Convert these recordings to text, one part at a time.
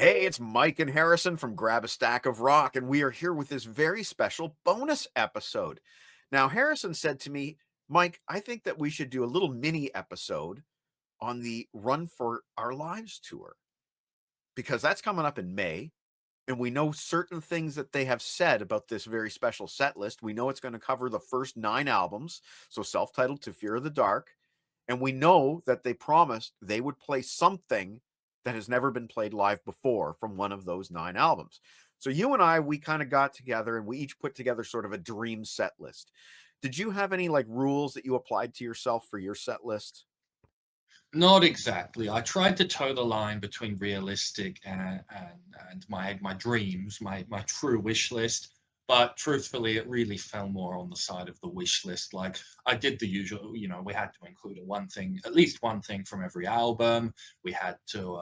Hey, it's Mike and Harrison from Grab a Stack of Rock, and we are here with this very special bonus episode. Now, Harrison said to me, Mike, I think that we should do a little mini episode on the Run for Our Lives tour because that's coming up in May. And we know certain things that they have said about this very special set list. We know it's going to cover the first 9 albums, so self titled To Fear of the Dark. And we know that they promised they would play something that has never been played live before from one of those 9 albums. So you and I, we kind of got together and we each put together sort of a dream set list. Did you have any like rules that you applied to yourself for your set list? Not exactly. I tried to toe the line between realistic and my dreams, my true wish list. But truthfully, it really fell more on the side of the wish list. Like I did the usual, we had to include one thing, at least one thing from every album. We had to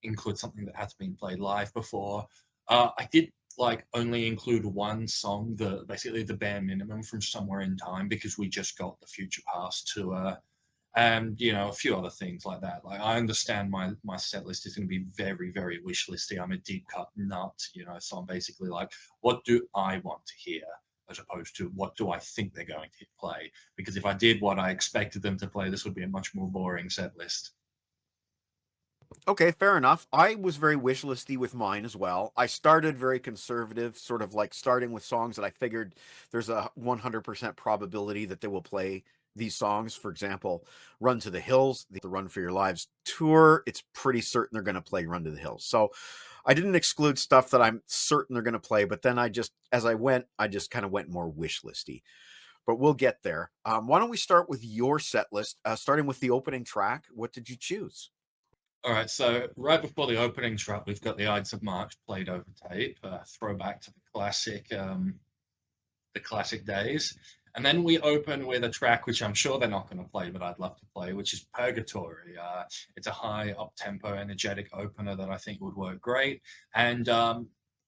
include something that has been played live before. I did like only include one song, the basically the bare minimum from Somewhere in Time, because we just got the Future Past tour and a few other things like that. Like I understand my set list is going to be very very wish listy. I'm a deep cut nut, so I'm basically like, what do I want to hear as opposed to what do I think they're going to play, because if I did what I expected them to play, this would be a much more boring set list. Okay, fair enough. I was very wish listy with mine as well. I started very conservative, sort of like starting with songs that I figured there's a 100% probability that they will play these songs. For example, Run to the Hills, the Run for Your Lives tour, it's pretty certain they're going to play Run to the Hills. So I didn't exclude stuff that I'm certain they're going to play, but then as I went, I just kind of went more wish listy. But we'll get there. Why don't we start with your set list, starting with the opening track? What did you choose? All right, so right before the opening track, we've got the Ides of March played over tape, throwback to the classic days. And then we open with a track which I'm sure they're not going to play, but I'd love to play, which is Purgatory. It's a high up tempo, energetic opener that I think would work great. And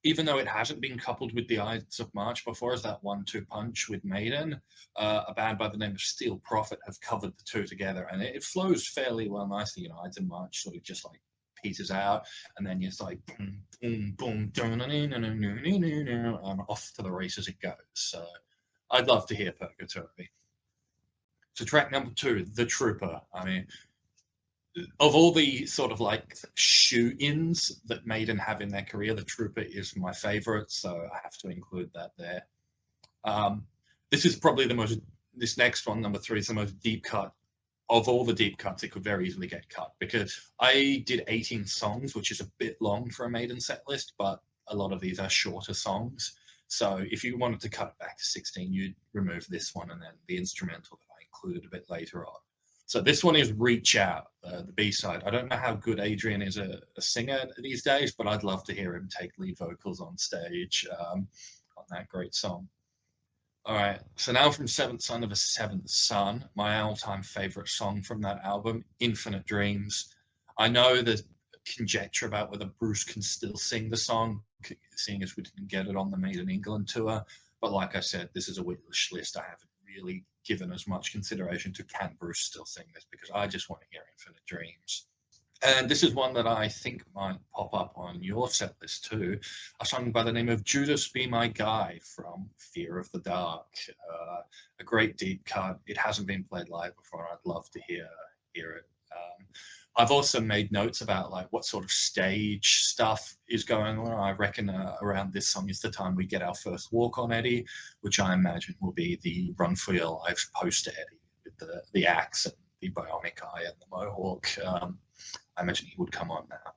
even though it hasn't been coupled with the Ides of March before as that 1-2 punch with Maiden, a band by the name of Steel Prophet have covered the two together, and it flows fairly well nicely. Ides of March sort of just like peters out, and then it's like boom, boom, boom, and off to the races it goes. So I'd love to hear Purgatory. So track number 2, The Trooper. I mean, of all the sort of like shoe-ins that Maiden have in their career, The Trooper is my favorite, so I have to include that there. Um, this is probably this next one, number 3, is the most deep cut. Of all the deep cuts, it could very easily get cut because I did 18 songs, which is a bit long for a Maiden set list, but a lot of these are shorter songs. So if you wanted to cut it back to 16, you'd remove this one and then the instrumental that I included a bit later on. So this one is Reach Out, the B-side. I don't know how good Adrian is a singer these days, but I'd love to hear him take lead vocals on stage on that great song. All right, so now from Seventh Son of a Seventh Son, my all-time favorite song from that album, Infinite Dreams. I know there's conjecture about whether Bruce can still sing the song, seeing as we didn't get it on the Made in England tour. But like I said, this is a wish list. I haven't really given as much consideration to can Bruce still sing this, because I just want to hear Infinite Dreams. And this is one that I think might pop up on your set list too. A song by the name of Judas Be My Guy from Fear of the Dark. A great deep cut. It hasn't been played live before. I'd love to hear it. I've also made notes about like what sort of stage stuff is going on. I reckon around this song is the time we get our first walk on Eddie, which I imagine will be the Run for Your Lives poster Eddie with the axe and the bionic eye and the mohawk. I imagine he would come on now.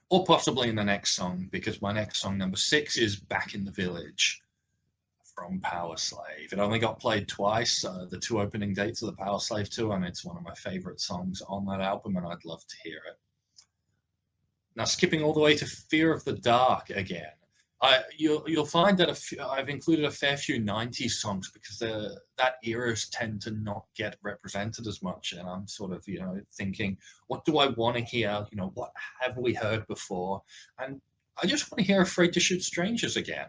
Or possibly in the next song, because my next song, number 6, is Back in the Village from Power Slave. It only got played twice, the 2 opening dates of the Power Slave tour, and it's one of my favorite songs on that album, and I'd love to hear it. Now, skipping all the way to Fear of the Dark again. You'll find that I've included a fair few 90s songs because that eras tend to not get represented as much. And I'm sort of, thinking, what do I want to hear? What have we heard before? And I just want to hear Afraid to Shoot Strangers again.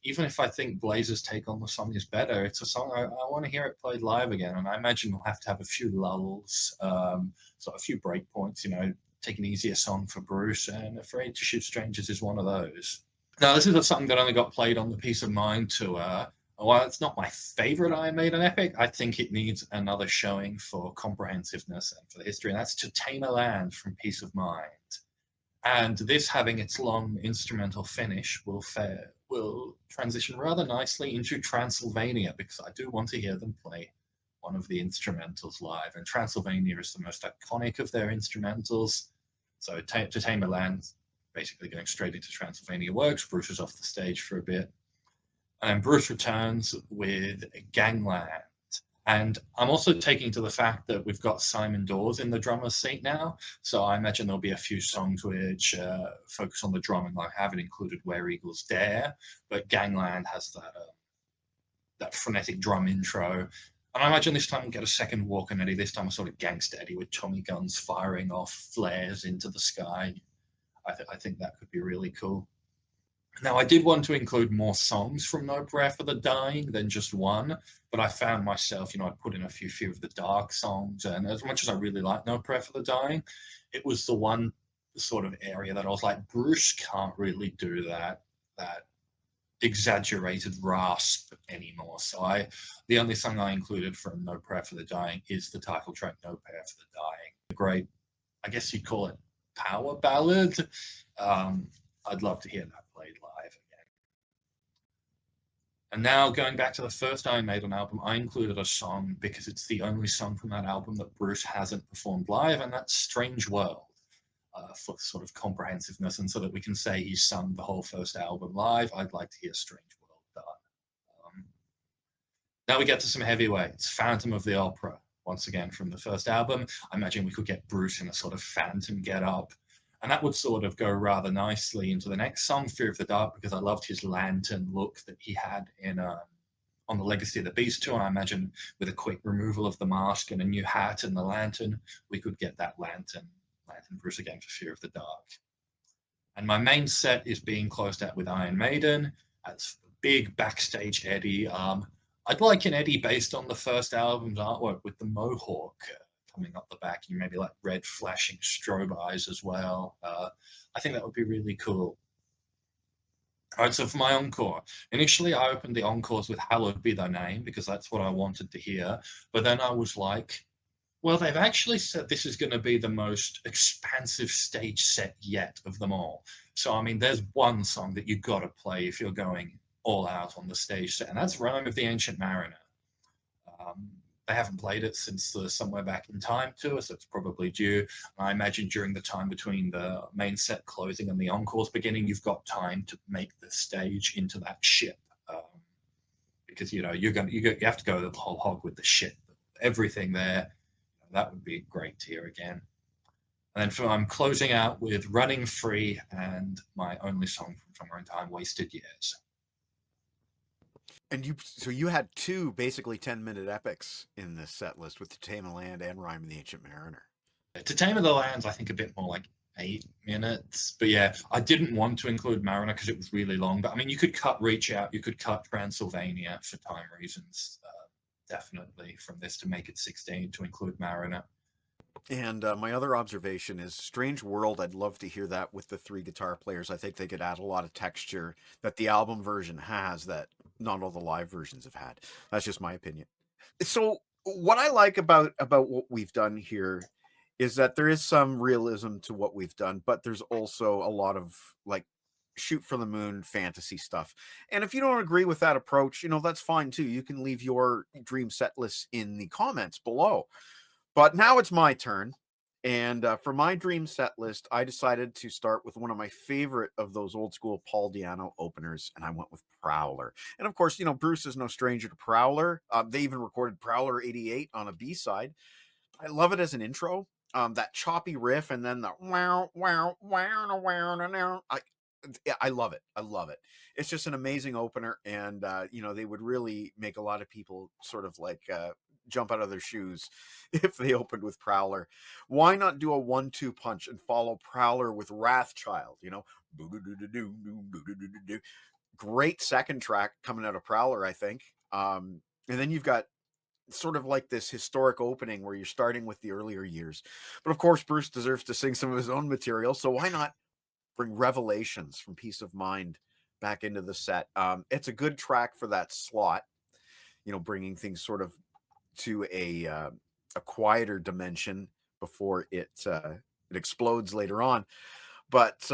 Even if I think Blazer's take on the song is better, it's a song I want to hear it played live again. And I imagine we'll have to have a few lulls, so a few break points, take an easier song for Bruce, and Afraid to Shoot Strangers is one of those. Now, this is a song that only got played on the Peace of Mind tour. While it's not my favorite Iron Maiden epic, I think it needs another showing for comprehensiveness and for the history, and that's To Tame a Land from Peace of Mind. And this, having its long instrumental finish, will transition rather nicely into Transylvania, because I do want to hear them play one of the instrumentals live. And Transylvania is the most iconic of their instrumentals. So To Tame a Land, basically going straight into Transylvania works. Bruce is off the stage for a bit. And Bruce returns with Gangland. And I'm also taking to the fact that we've got Simon Dawes in the drummer's seat now. So I imagine there'll be a few songs which focus on the drumming. I haven't included Where Eagles Dare, but Gangland has that frenetic drum intro. And I imagine this time we'll get a second Walking Eddie, this time a sort of gangsta Eddie with Tommy guns firing off flares into the sky. I think that could be really cool. Now, I did want to include more songs from No Prayer for the Dying than just one, but I found myself, I'd put in a few Fear of the Dark songs, and as much as I really like No Prayer for the Dying, it was the one sort of area that I was like, Bruce can't really do that exaggerated rasp anymore. So the only song I included from No Prayer for the Dying is the title track, No Prayer for the Dying. A great, I guess you'd call it power ballad. I'd love to hear that played live again. And now going back to the first Iron Maiden album, I included a song because it's the only song from that album that Bruce hasn't performed live, and that's Strange World, for sort of comprehensiveness, and so that we can say he's sung the whole first album live. I'd like to hear Strange World done. Now we get to some heavyweights. Phantom of the Opera, once again from the first album. I imagine we could get Bruce in a sort of phantom get-up. And that would sort of go rather nicely into the next song, Fear of the Dark, because I loved his lantern look that he had on the Legacy of the Beast tour. And I imagine with a quick removal of the mask and a new hat and the lantern, we could get that lantern Bruce again for Fear of the Dark. And my main set is being closed out with Iron Maiden. That's big backstage Eddie. I'd like an Eddie based on the first album's artwork with the mohawk coming up the back, and maybe like red flashing strobe eyes as well. I think that would be really cool. All right, so for my encore, initially I opened the encores with Hallowed Be Thy Name because that's what I wanted to hear. But then I was like, well, they've actually said this is going to be the most expansive stage set yet of them all. So, I mean, there's one song that you've got to play if you're going all out on the stage set, and that's Rhyme of the Ancient Mariner. They haven't played it since the Somewhere Back in Time tour, so it's probably due. I imagine during the time between the main set closing and the encores beginning, you've got time to make the stage into that ship, because you have to go the whole hog with the ship, everything there. That would be great to hear again. And then I'm closing out with Running Free and my only song from Somewhere in Time, Wasted Years. And you had two basically 10-minute epics in this set list with To Tame a Land and Rhyme of the Ancient Mariner. To Tame of the Land's, I think, a bit more like 8 minutes. But yeah, I didn't want to include Mariner because it was really long. But I mean, you could cut Reach Out, you could cut Transylvania for time reasons, definitely, from this to make it 16 to include Mariner. And my other observation is Strange World. I'd love to hear that with the 3 guitar players. I think they could add a lot of texture that the album version has that not all the live versions have had. That's just my opinion. So what I like about what we've done here is that there is some realism to what we've done, but there's also a lot of like shoot for the moon fantasy stuff. And if you don't agree with that approach, that's fine too. You can leave your dream set lists in the comments below. But now it's my turn. And for my dream set list, I decided to start with one of my favorite of those old school Paul Di'Anno openers, and I went with Prowler. And of course, Bruce is no stranger to Prowler. They even recorded Prowler 88 on a B-side. I love it as an intro. That choppy riff, and then the wow, wow, wow, wow, wow. I love it. I love it. It's just an amazing opener, and they would really make a lot of people sort of like jump out of their shoes if they opened with Prowler. Why not do a 1-2 punch and follow Prowler with Wrathchild? Great second track coming out of Prowler, I think. And then you've got sort of like this historic opening where you're starting with the earlier years. But of course, Bruce deserves to sing some of his own material, so why not bring Revelations from Peace of Mind back into the set? It's a good track for that slot, bringing things sort of to a quieter dimension before it explodes later on. But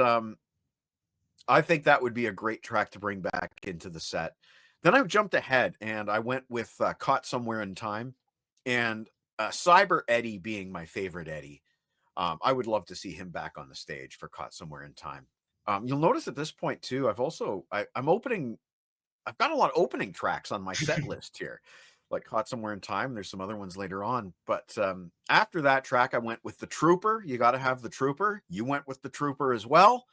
I think that would be a great track to bring back into the set. Then I jumped ahead and I went with Caught Somewhere in Time, and Cyber Eddie being my favorite Eddie. I would love to see him back on the stage for Caught Somewhere in Time. You'll notice at this point too, I'm opening. I've got a lot of opening tracks on my set list here, like Caught Somewhere in Time. There's some other ones later on, but after that track, I went with The Trooper. You got to have The Trooper. You went with The Trooper as well.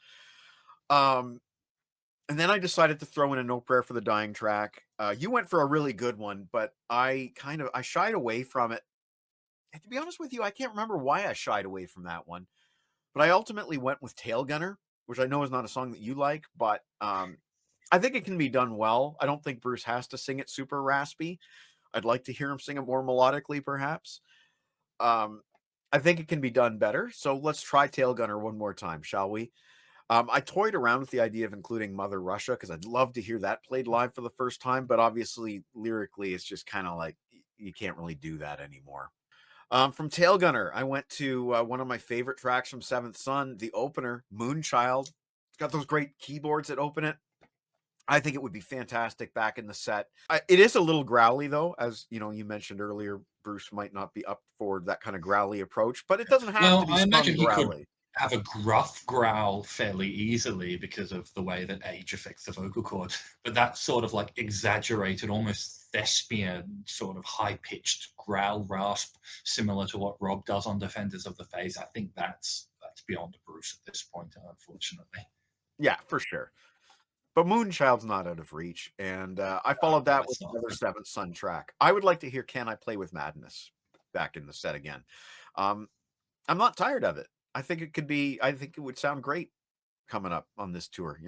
Um, and then I decided to throw in a No Prayer for the Dying track. You went for a really good one, but I shied away from it. And to be honest with you, I can't remember why I shied away from that one. But I ultimately went with Tail Gunner, which I know is not a song that you like, but I think it can be done well. I don't think Bruce has to sing it super raspy. I'd like to hear him sing it more melodically, perhaps. Um, I think it can be done better. So let's try Tail Gunner one more time, shall we? I toyed around with the idea of including Mother Russia because I'd love to hear that played live for the first time, but obviously lyrically, it's just kind of like you can't really do that anymore. From Tail Gunner, I went to one of my favorite tracks from Seventh Son, the opener, Moonchild. It's got those great keyboards that open it. I think it would be fantastic back in the set. It is a little growly, though, as you mentioned earlier. Bruce might not be up for that kind of growly approach, but it doesn't have to Well, be I sung imagine he could growly. have a gruff growl fairly easily because of the way that age affects the vocal cord. But that sort of like exaggerated, almost thespian, sort of high pitched growl rasp, similar to what Rob does on Defenders of the Faith, I think that's beyond Bruce at this point, unfortunately. Yeah, for sure. But Moonchild's not out of reach, and I No, followed no, that with it's not. another Seventh Son track. I would like to hear "Can I Play with Madness" back in the set again. Um, I'm not tired of it. I think it could be. I think it would sound great coming up on this tour.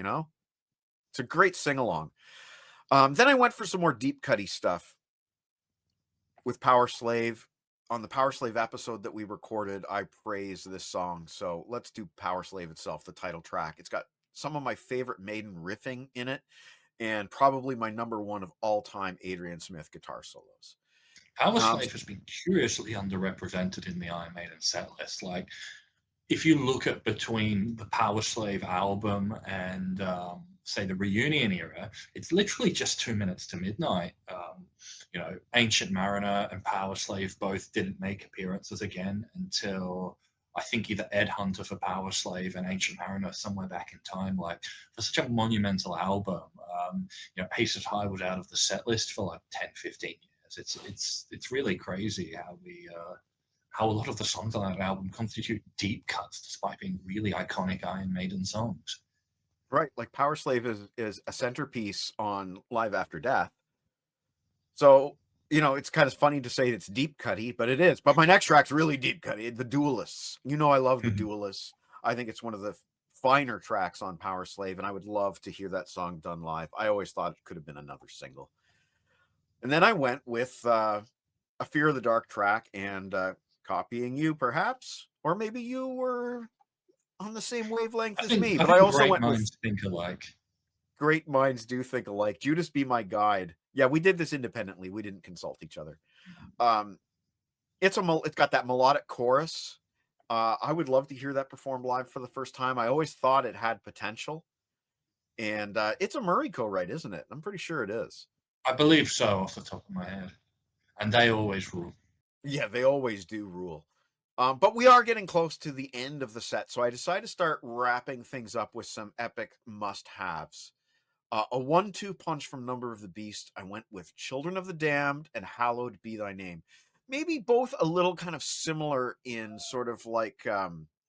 It's a great sing along. Then I went for some more deep cutty stuff with Power Slave. On the Power Slave episode that we recorded, I praised this song. So let's do Power Slave itself, the title track. It's got some of my favorite Maiden riffing in it, and probably my number one of all time Adrian Smith guitar solos. Power Um, Slave has been curiously underrepresented in the Iron Maiden set list. Like, if you look at between the Power Slave album and say the Reunion era, it's literally just 2 minutes to midnight. Ancient Mariner and Power Slave both didn't make appearances again until I think either Ed Hunter for Power Slave and Ancient Mariner somewhere back in time. Like, for such a monumental album, Aces High was out of the set list for like 10, 15 years. It's really crazy how a lot of the songs on that album constitute deep cuts despite being really iconic Iron Maiden songs. right, like Power Slave is a centerpiece on Live After Death. So it's kind of funny to say it's deep cutty, but it is. But my next track's really deep cutty. The Duelists. I love the Duelists. I think it's one of the finer tracks on Power Slave, and I would love to hear that song done live. I always thought it could have been another single. And then I went with a Fear of the Dark track and copying you, perhaps, or maybe you were on the same wavelength I as think me. I But I think also great went with minds think alike. Great Minds Do Think Alike. Judas Be My Guide. Yeah, we did this independently. We didn't consult each other. Um, it's got that melodic chorus. I would love to hear that performed live for the first time. I always thought it had potential, and it's a Murray co-write, isn't it? I'm pretty sure it is. I believe so off the top of my head. And they always rule. Yeah, they always do rule. But we are getting close to the end of the set, so I decided to start wrapping things up with some epic must-haves. A 1-2 punch from Number of the Beast. I went with Children of the Damned and Hallowed Be Thy Name. Maybe both a little kind of similar in sort of like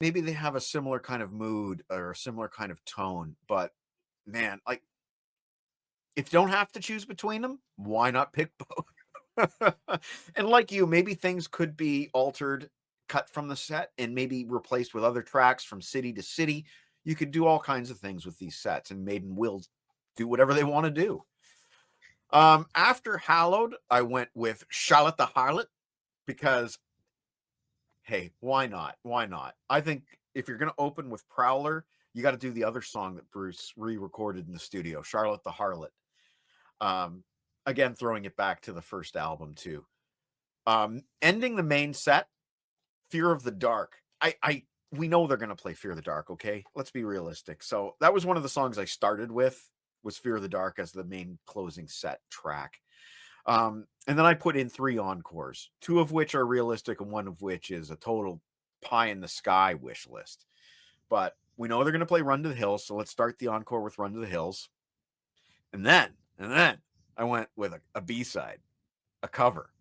maybe they have a similar kind of mood or a similar kind of tone, but man, like if you don't have to choose between them, why not pick both? And like you, maybe things could be altered, cut from the set, and maybe replaced with other tracks from city to city. You could do all kinds of things with these sets, and Maiden will do whatever they want to do. After Hallowed, I went with Charlotte the Harlot because, hey, why not? Why not? I think if you're going to open with Prowler, you got to do the other song that Bruce re-recorded in the studio, Charlotte the Harlot. Um, Again, throwing it back to the first album too. Ending the main set, Fear of the Dark. We know they're going to play Fear of the Dark. Okay, let's be realistic. So that was one of the songs I started with, was Fear of the Dark as the main closing set track. And then I put in 3 encores, 2 of which are realistic and 1 of which is a total pie in the sky wish list. But we know they're going to play Run to the Hills, so let's start the encore with Run to the Hills. And then I went with a B-side, a cover.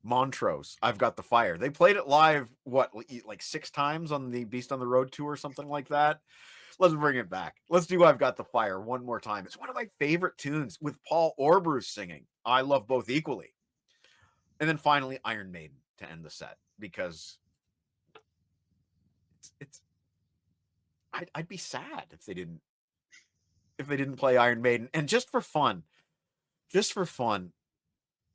Montrose, I've Got the Fire. They played it live, what, like 6 times on the Beast on the Road tour or something like that. Let's bring it back. Let's do I've Got the Fire one more time. It's one of my favorite tunes with Paul or Bruce singing. I love both equally. And then finally Iron Maiden to end the set, because it's I'd be sad if they didn't play Iron Maiden. And just for fun,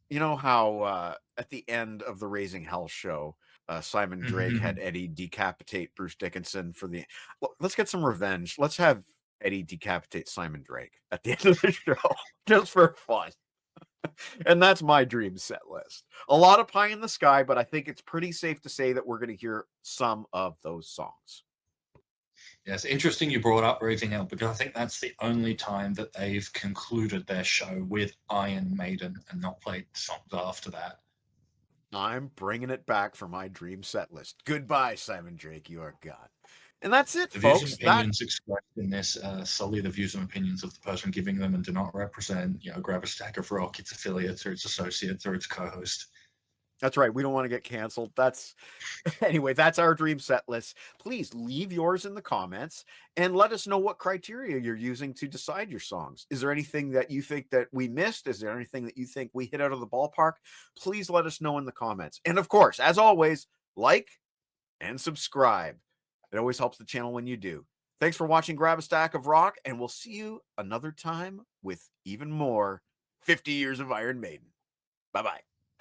you know how at the end of the Raising Hell show, Simon Drake had Eddie decapitate Bruce Dickinson for the. Well, let's get some revenge. Let's have Eddie decapitate Simon Drake at the end of the show, just for fun. And that's my dream set list. A lot of pie in the sky, but I think it's pretty safe to say that we're going to hear some of those songs. Yes, interesting you brought up Raising Hell, because I think that's the only time that they've concluded their show with Iron Maiden and not played songs after that. I'm bringing it back for my dream set list. Goodbye, Simon Drake. You are gone. And that's it, The views and folks. That opinions expressed in this solely the views and opinions of the person giving them, and do not represent, Grab a Stack of Rock, its affiliates, or its associates, or its co-host. That's right. We don't want to get canceled. That's anyway, that's our dream set list. Please leave yours in the comments and let us know what criteria you're using to decide your songs. Is there anything that you think that we missed? Is there anything that you think we hit out of the ballpark? Please let us know in the comments. And of course, as always, like and subscribe. It always helps the channel when you do. Thanks for watching Grab a Stack of Rock, and we'll see you another time with even more 50 Years of Iron Maiden. Bye-bye.